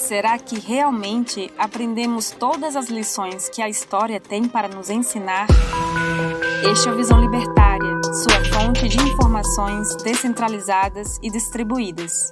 Será que realmente aprendemos todas as lições que a história tem para nos ensinar? Este é o Visão Libertária, sua fonte de informações descentralizadas e distribuídas.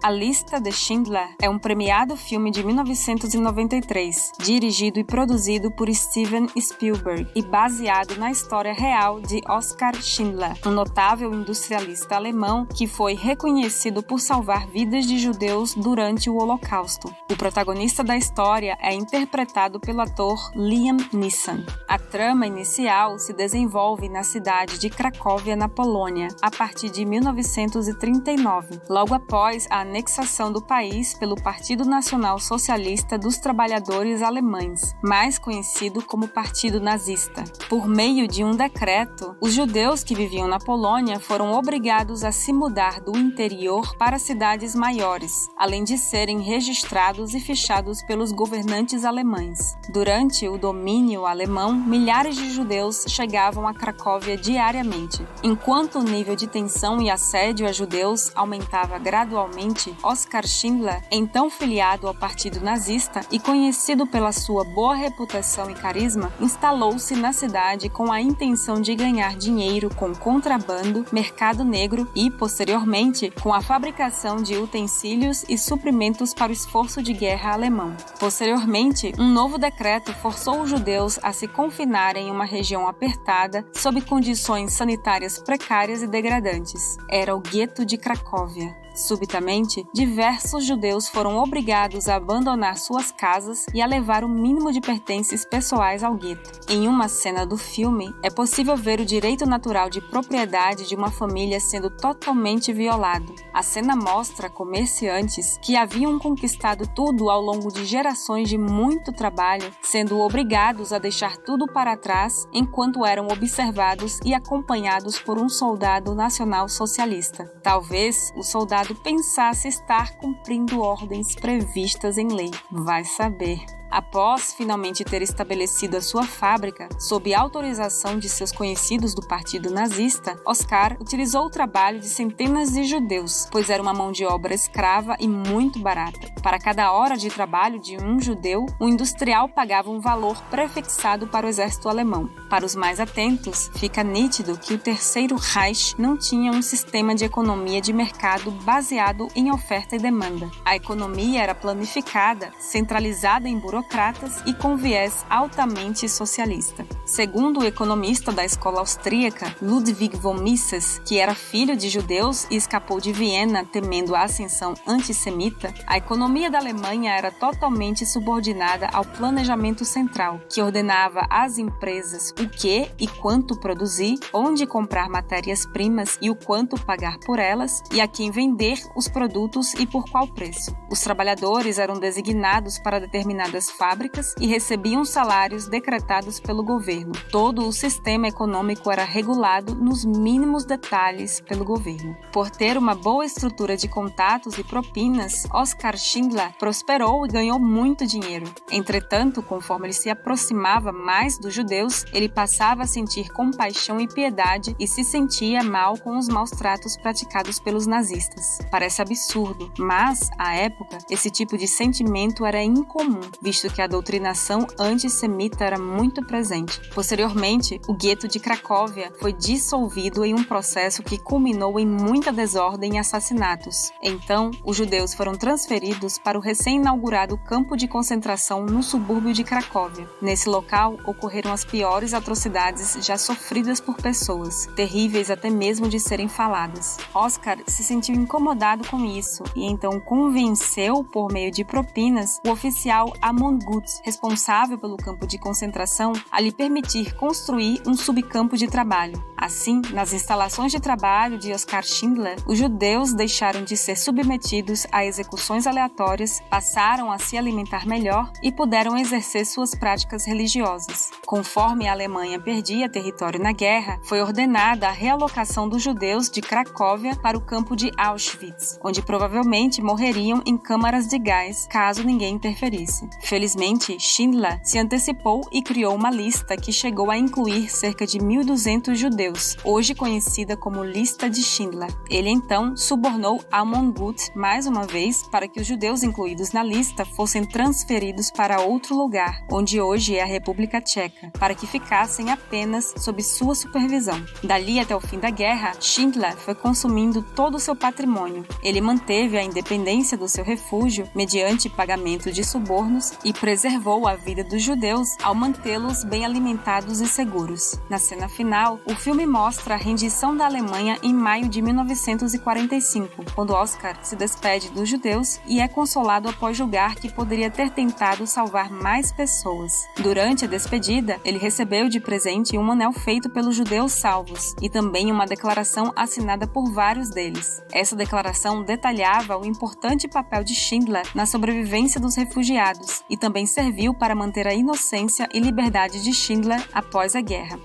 A Lista de Schindler é um premiado filme de 1993, dirigido e produzido por Steven Spielberg e baseado na história real de Oskar Schindler, um notável industrialista alemão que foi reconhecido por salvar vidas de judeus durante o Holocausto. O protagonista da história é interpretado pelo ator Liam Neeson. A trama inicial se desenvolve na cidade de Cracóvia, na Polônia, a partir de 1939, logo após a anexação do país pelo Partido Nacional Socialista dos Trabalhadores Alemães, mais conhecido como Partido Nazista. Por meio de um decreto, os judeus que viviam na Polônia foram obrigados a se mudar do interior para cidades maiores, além de serem registrados e fichados pelos governantes alemães. Durante o domínio alemão, milhares de judeus chegavam a Cracóvia diariamente. Enquanto o nível de tensão e assédio a judeus aumentava gradualmente, Oskar Schindler, então filiado ao Partido Nazista e conhecido pela sua boa reputação e carisma, instalou-se na cidade com a intenção de ganhar dinheiro com contrabando, mercado negro e, posteriormente, com a fabricação de utensílios e suprimentos para o esforço de guerra alemão. Posteriormente, um novo decreto forçou os judeus a se confinarem em uma região apertada sob condições sanitárias precárias e degradantes. Era o gueto de Cracóvia. Subitamente, diversos judeus foram obrigados a abandonar suas casas e a levar o mínimo de pertences pessoais ao gueto. Em uma cena do filme, é possível ver o direito natural de propriedade de uma família sendo totalmente violado. A cena mostra comerciantes que haviam conquistado tudo ao longo de gerações de muito trabalho, sendo obrigados a deixar tudo para trás enquanto eram observados e acompanhados por um soldado nacional-socialista. Talvez o soldado pensasse estar cumprindo ordens previstas em lei. Vai saber. Após finalmente ter estabelecido a sua fábrica, sob autorização de seus conhecidos do Partido Nazista, Oskar utilizou o trabalho de centenas de judeus, pois era uma mão de obra escrava e muito barata. Para cada hora de trabalho de um judeu, o industrial pagava um valor prefixado para o exército alemão. Para os mais atentos, fica nítido que o Terceiro Reich não tinha um sistema de economia de mercado baseado em oferta e demanda. A economia era planificada, centralizada em burocratas e com viés altamente socialista. Segundo o economista da escola austríaca Ludwig von Mises, que era filho de judeus e escapou de Viena temendo a ascensão antissemita, a economia da Alemanha era totalmente subordinada ao planejamento central, que ordenava às empresas o que e quanto produzir, onde comprar matérias-primas e o quanto pagar por elas, e a quem vender os produtos e por qual preço. Os trabalhadores eram designados para determinadas fábricas e recebiam salários decretados pelo governo. Todo o sistema econômico era regulado nos mínimos detalhes pelo governo. Por ter uma boa estrutura de contatos e propinas, Oskar Schindler prosperou e ganhou muito dinheiro. Entretanto, conforme ele se aproximava mais dos judeus, ele passava a sentir compaixão e piedade e se sentia mal com os maus tratos praticados pelos nazistas. Parece absurdo, mas, à época, esse tipo de sentimento era incomum, visto que a doutrinação antissemita era muito presente. Posteriormente, o gueto de Cracóvia foi dissolvido em um processo que culminou em muita desordem e assassinatos. Então, os judeus foram transferidos para o recém-inaugurado campo de concentração no subúrbio de Cracóvia. Nesse local, ocorreram as piores atrocidades já sofridas por pessoas, terríveis até mesmo de serem faladas. Oskar se sentiu incomodado com isso e então convenceu, por meio de propinas, o oficial Amon Gutz, responsável pelo campo de concentração, a lhe permitir construir um subcampo de trabalho. Assim, nas instalações de trabalho de Oskar Schindler, os judeus deixaram de ser submetidos a execuções aleatórias, passaram a se alimentar melhor e puderam exercer suas práticas religiosas. Conforme a Alemanha perdia território na guerra, foi ordenada a realocação dos judeus de Cracóvia para o campo de Auschwitz, onde provavelmente morreriam em câmaras de gás caso ninguém interferisse. Felizmente, Schindler se antecipou e criou uma lista que que chegou a incluir cerca de 1.200 judeus, hoje conhecida como Lista de Schindler. Ele então subornou Almond Guth mais uma vez para que os judeus incluídos na lista fossem transferidos para outro lugar, onde hoje é a República Tcheca, para que ficassem apenas sob sua supervisão. Dali até o fim da guerra, Schindler foi consumindo todo o seu patrimônio. Ele manteve a independência do seu refúgio mediante pagamento de subornos e preservou a vida dos judeus ao mantê-los bem alimentados e seguros. Na cena final, o filme mostra a rendição da Alemanha em maio de 1945, quando Oscar se despede dos judeus e é consolado após julgar que poderia ter tentado salvar mais pessoas. Durante a despedida, ele recebeu de presente um anel feito pelos judeus salvos e também uma declaração assinada por vários deles. Essa declaração detalhava o importante papel de Schindler na sobrevivência dos refugiados e também serviu para manter a inocência e liberdade de Schindler após a guerra.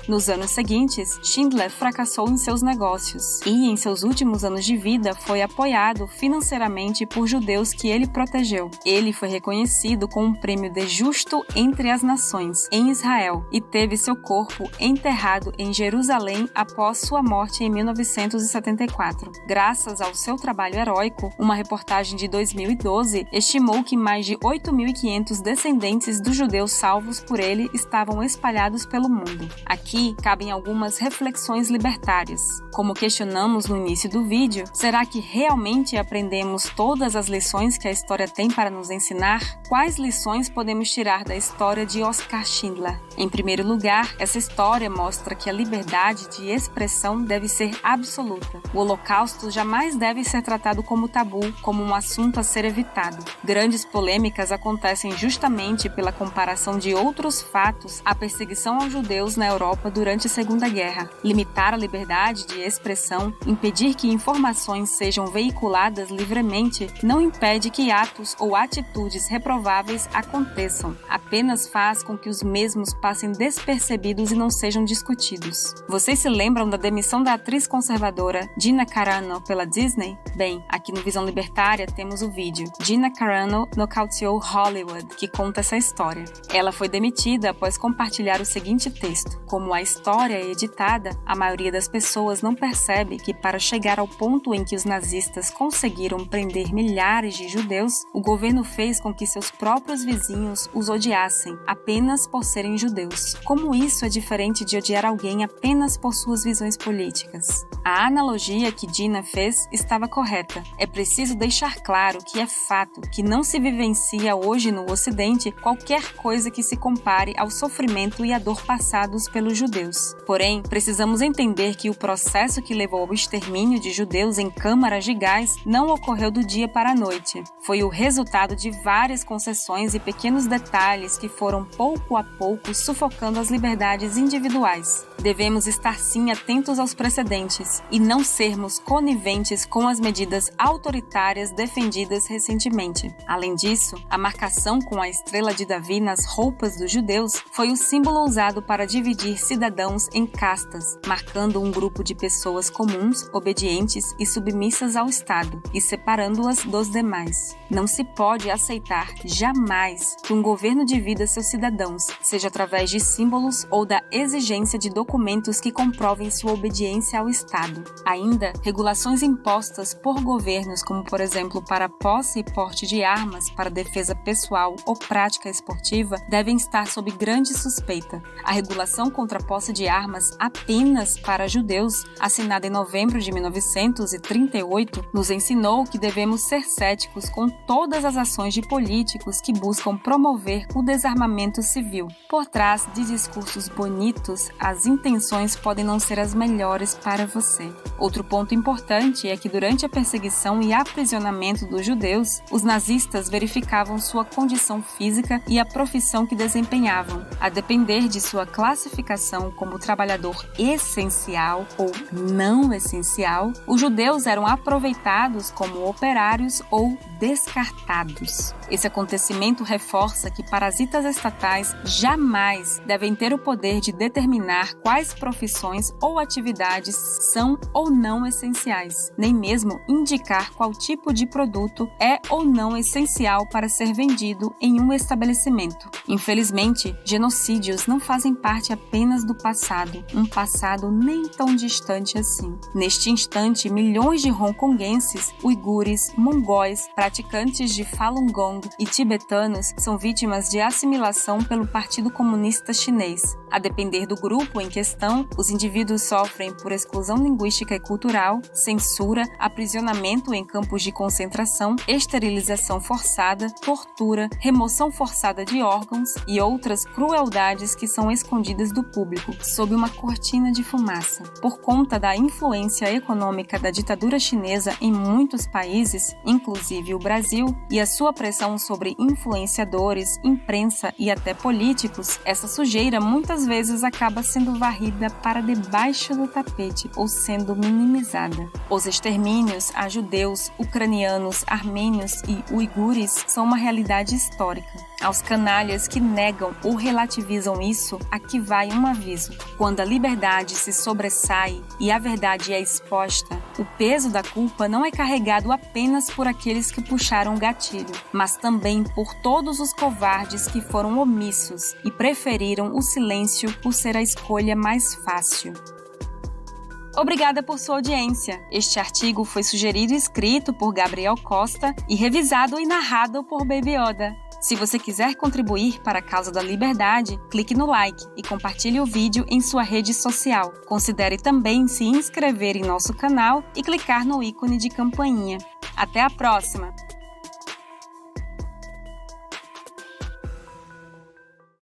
Nos anos seguintes, Schindler fracassou em seus negócios e, em seus últimos anos de vida, foi apoiado financeiramente por judeus que ele protegeu. Ele foi reconhecido com um prêmio de Justo entre as Nações, em Israel, e teve seu corpo enterrado em Jerusalém após sua morte em 1974. Graças ao seu trabalho heróico, uma reportagem de 2012 estimou que mais de 8.500 descendentes dos judeus salvos por ele estavam espalhados pelo mundo. Aqui cabem algumas reflexões libertárias. Como questionamos no início do vídeo, será que realmente aprendemos todas as lições que a história tem para nos ensinar? Quais lições podemos tirar da história de Oskar Schindler? Em primeiro lugar, essa história mostra que a liberdade de expressão deve ser absoluta. O Holocausto jamais deve ser tratado como tabu, como um assunto a ser evitado. Grandes polêmicas acontecem justamente pela comparação de outros fatos à perseguição aos judeus na Europa durante a Segunda Guerra. Limitar a liberdade de expressão, impedir que informações sejam veiculadas livremente, não impede que atos ou atitudes reprováveis aconteçam. Apenas faz com que os mesmos passem despercebidos e não sejam discutidos. Vocês se lembram da demissão da atriz conservadora Gina Carano pela Disney? Bem, aqui no Visão Libertária temos o vídeo Gina Carano nocauteou Hollywood, que conta essa história. Ela foi demitida após compartilhar o seguinte texto: como a história é editada, a maioria das pessoas não percebe que para chegar ao ponto em que os nazistas conseguiram prender milhares de judeus, o governo fez com que seus próprios vizinhos os odiassem apenas por serem judeus. Como isso é diferente de odiar alguém apenas por suas visões políticas? A analogia que Gina fez estava correta. É preciso deixar claro que é fato que não se vivencia hoje no Ocidente qualquer coisa que se compare ao sofrimento e à dor passados pelos judeus. Porém, precisamos entender que o processo que levou ao extermínio de judeus em câmaras de gás não ocorreu do dia para a noite. Foi o resultado de várias concessões e pequenos detalhes que foram pouco a pouco sufocando as liberdades individuais. Devemos estar sim atentos aos precedentes e não sermos coniventes com as medidas autoritárias defendidas recentemente. Além disso, a marcação com a estrela de Davi nas roupas dos judeus foi o símbolo usado para dividir cidadãos em castas, marcando um grupo de pessoas comuns, obedientes e submissas ao Estado, e separando-as dos demais. Não se pode aceitar jamais que um governo divida seus cidadãos, seja através de símbolos ou da exigência de documentos que comprovem sua obediência ao Estado. Ainda, regulações impostas por governos, como por exemplo para posse e porte de armas para defesa pessoal ou prática esportiva, devem estar sob grande suspeita. A regulação contra a posse de armas apenas para judeus, assinada em novembro de 1938, nos ensinou que devemos ser céticos com todas as ações de políticos que buscam promover o desarmamento civil. Por trás de discursos bonitos, as intenções podem não ser as melhores para você. Outro ponto importante é que durante a perseguição e aprisionamento dos judeus, os nazistas verificavam sua condição física e a profissão que desempenhavam. A depender de sua classificação classificação como trabalhador essencial ou não essencial, os judeus eram aproveitados como operários ou descartados. Esse acontecimento reforça que parasitas estatais jamais devem ter o poder de determinar quais profissões ou atividades são ou não essenciais, nem mesmo indicar qual tipo de produto é ou não essencial para ser vendido em um estabelecimento. Infelizmente, genocídios não fazem parte apenas do passado, um passado nem tão distante assim. Neste instante, milhões de hongkonguenses, uigures, mongóis, praticantes de Falun Gong e tibetanos são vítimas de assimilação pelo Partido Comunista Chinês. A depender do grupo em questão, os indivíduos sofrem por exclusão linguística e cultural, censura, aprisionamento em campos de concentração, esterilização forçada, tortura, remoção forçada de órgãos e outras crueldades que são escondidas do público, sob uma cortina de fumaça. Por conta da influência econômica da ditadura chinesa em muitos países, inclusive o Brasil, e a sua pressão sobre influenciadores, imprensa e até políticos, essa sujeira muitas vezes acaba sendo varrida para debaixo do tapete ou sendo minimizada. Os extermínios a judeus, ucranianos, armênios e uigures são uma realidade histórica. Aos canalhas que negam ou relativizam isso, aqui vai um aviso. Quando a liberdade se sobressai e a verdade é exposta, o peso da culpa não é carregado apenas por aqueles que puxaram o gatilho, mas também por todos os covardes que foram omissos e preferiram o silêncio por ser a escolha mais fácil. Obrigada por sua audiência. Este artigo foi sugerido e escrito por Gabriel Costa e revisado e narrado por Baby Oda. Se você quiser contribuir para a causa da liberdade, clique no like e compartilhe o vídeo em sua rede social. Considere também se inscrever em nosso canal e clicar no ícone de campainha. Até a próxima!